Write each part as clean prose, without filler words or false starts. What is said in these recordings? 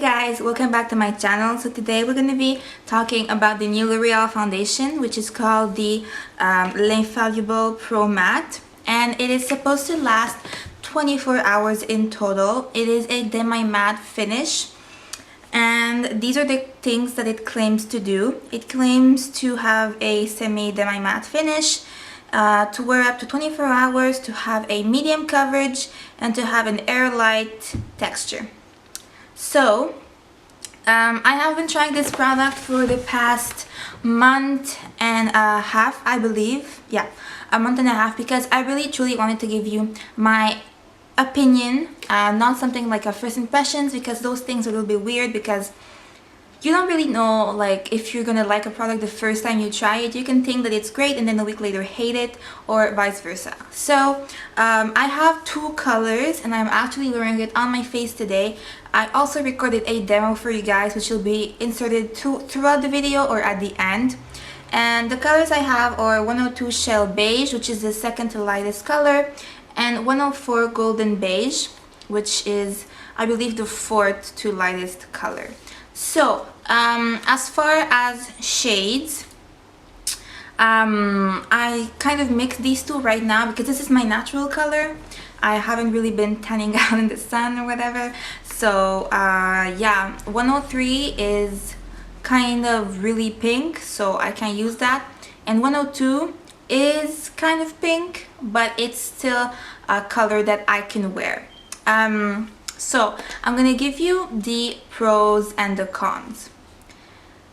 guys, welcome back to my channel. So today we're going to be talking about the new L'Oreal foundation, which is called the Infaillible Pro Matte, and it is supposed to last 24 hours in total. It is a demi-matte finish, and these are the things that it claims to do. It claims to have a semi-demi-matte finish, to wear up to 24 hours, to have a medium coverage, and to have an air-light texture. So I have been trying this product for the past month and a half, I believe. Yeah, a month and a half, because I really truly wanted to give you my opinion, not something like a first impressions, because those things are a little bit weird, because you don't really know like if you're gonna like a product the first time you try it. You can think that it's great and then a week later hate it, or vice versa. So I have two colors and I'm actually wearing it on my face today. I also recorded a demo for you guys, which will be inserted throughout the video or at the end. And the colors I have are 102 Shell Beige, which is the second to lightest color, and 104 Golden Beige, which is, I believe, the fourth to lightest color. So as far as shades, I kind of mix these two right now because this is my natural color. I haven't really been tanning out in the sun or whatever. So yeah, 103 is kind of really pink, so I can use that. And 102 is kind of pink, but it's still a color that I can wear. So I'm gonna give you the pros and the cons.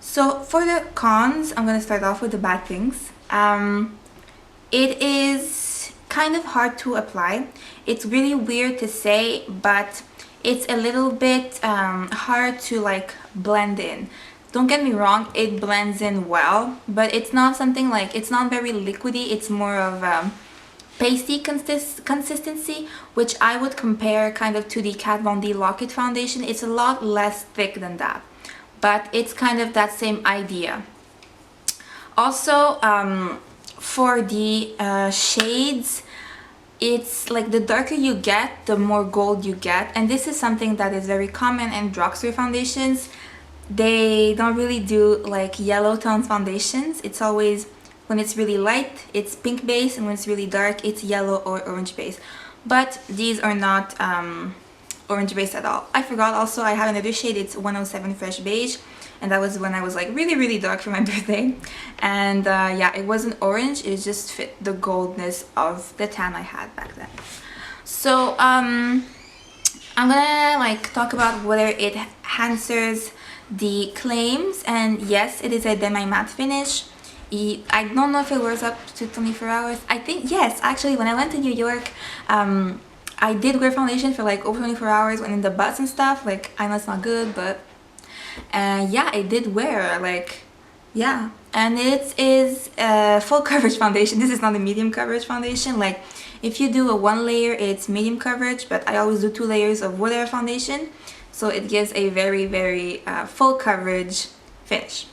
So for the cons, I'm gonna start off with the bad things. It is kind of hard to apply. It's really weird to say, but it's a little bit hard to like blend in. Don't get me wrong, it blends in well, but it's not something like, it's not very liquidy. It's more of pasty consistency, which I would compare kind of to the Kat Von D Lock It foundation. It's a lot less thick than that, but it's kind of that same idea. Also, for the shades, it's like the darker you get, the more gold you get, and this is something that is very common in drugstore foundations. They don't really do like yellow tones foundations. It's always, when it's really light, it's pink base, and when it's really dark, it's yellow or orange base. But these are not orange base at all. I forgot also, I have another shade, it's 107 Fresh Beige, and that was when I was like really dark for my birthday. And yeah, it wasn't orange, it just fit the goldness of the tan I had back then. So I'm gonna like talk about whether it answers the claims, and yes, it is a demi-matte finish. I don't know if it wears up to 24 hours. I think yes, actually when I went to New York, I did wear foundation for like over 24 hours when in the bus and stuff. Like, I know it's not good, but yeah, I did wear like, yeah. And it is a full coverage foundation. This is not a medium coverage foundation. Like, if you do a one layer, it's medium coverage, but I always do 2 layers of whatever foundation, so it gives a very full coverage finish.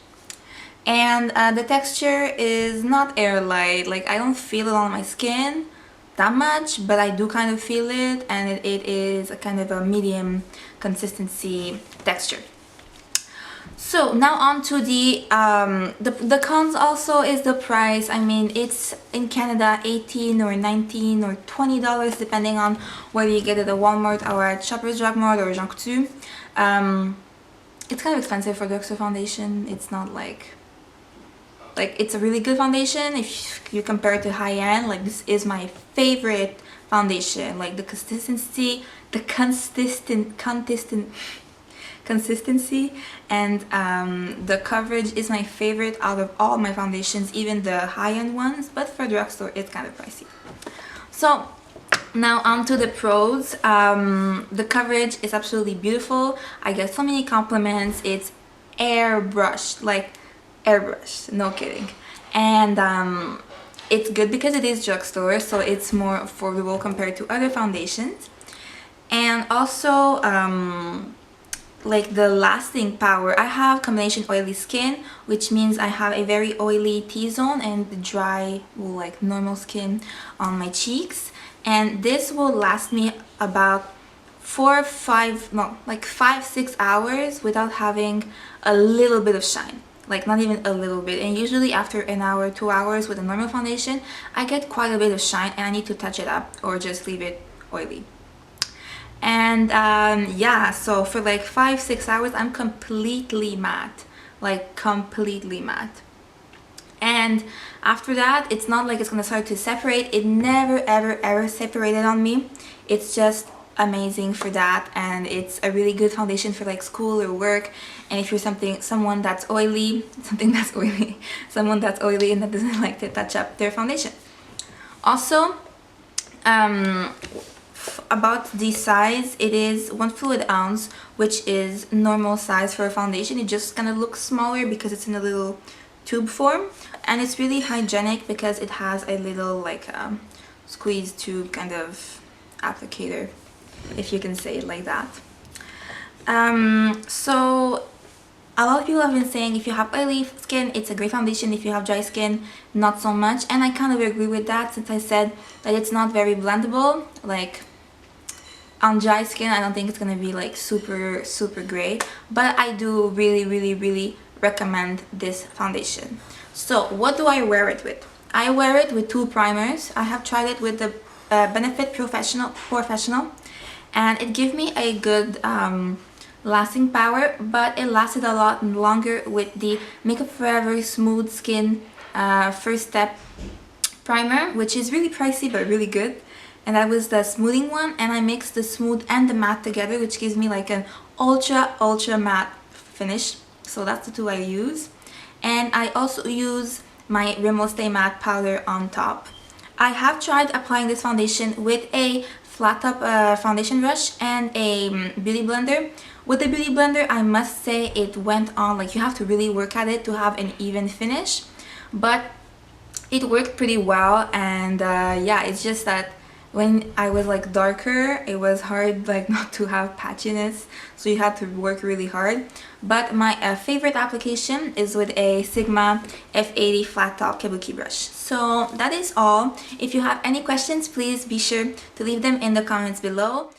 And the texture is not air-light. Like, I don't feel it on my skin that much, but I do kind of feel it, and it is a kind of a medium consistency texture. So now on to the cons. Also is the price. I mean, it's in Canada $18 or $19 or $20 depending on whether you get it at Walmart or at Shoppers Drug Mart or xoxo. It's kind of expensive for drugstore foundation. It's not like it's a really good foundation if you compare it to high-end. Like, this is my favorite foundation. Like, the consistency, the consistency, and the coverage is my favorite out of all my foundations, even the high-end ones. But for drugstore, it's kind of pricey. So now on to the pros. The coverage is absolutely beautiful. I get so many compliments. It's airbrushed, like airbrush, no kidding. And it's good because it is drugstore, so it's more affordable compared to other foundations. And also like the lasting power. I have combination oily skin, which means I have a very oily T-zone and dry, like normal skin on my cheeks, and this will last me about like 5-6 hours without having a little bit of shine, like not even a little bit. And usually after an hour, 2 hours with a normal foundation, I get quite a bit of shine and I need to touch it up or just leave it oily. And yeah, so for like 5-6 hours I'm completely matte, like completely matte. And after that, it's not like it's gonna start to separate. It never ever separated on me. It's just amazing for that, and it's a really good foundation for like school or work. And if you're someone that's oily and that doesn't like to touch up their foundation. Also, about the size, it is 1 fluid ounce, which is normal size for a foundation. It just kind of looks smaller because it's in a little tube form, and it's really hygienic because it has a little like squeeze tube kind of applicator, if you can say it like that. So a lot of people have been saying if you have oily skin, it's a great foundation. If you have dry skin, not so much. And I kind of agree with that, since I said that it's not very blendable. Like on dry skin, I don't think it's gonna be like super great, but I do really recommend this foundation. So what do I wear it with? I wear it with 2 primers. I have tried it with the Benefit Porefessional, and it gave me a good lasting power, but it lasted a lot longer with the Makeup Forever Smooth Skin First Step primer, which is really pricey but really good. And that was the smoothing one, and I mixed the smooth and the matte together, which gives me like an ultra matte finish. So that's the 2 I use. And I also use my Rimmel Stay Matte powder on top. I have tried applying this foundation with a flat top foundation brush and a beauty blender. With the beauty blender, I must say it went on, like you have to really work at it to have an even finish, but it worked pretty well. And yeah, it's just that when I was like darker, it was hard like not to have patchiness, so you had to work really hard. But my favorite application is with a Sigma F80 flat top kabuki brush. So that is all. If you have any questions, please be sure to leave them in the comments below.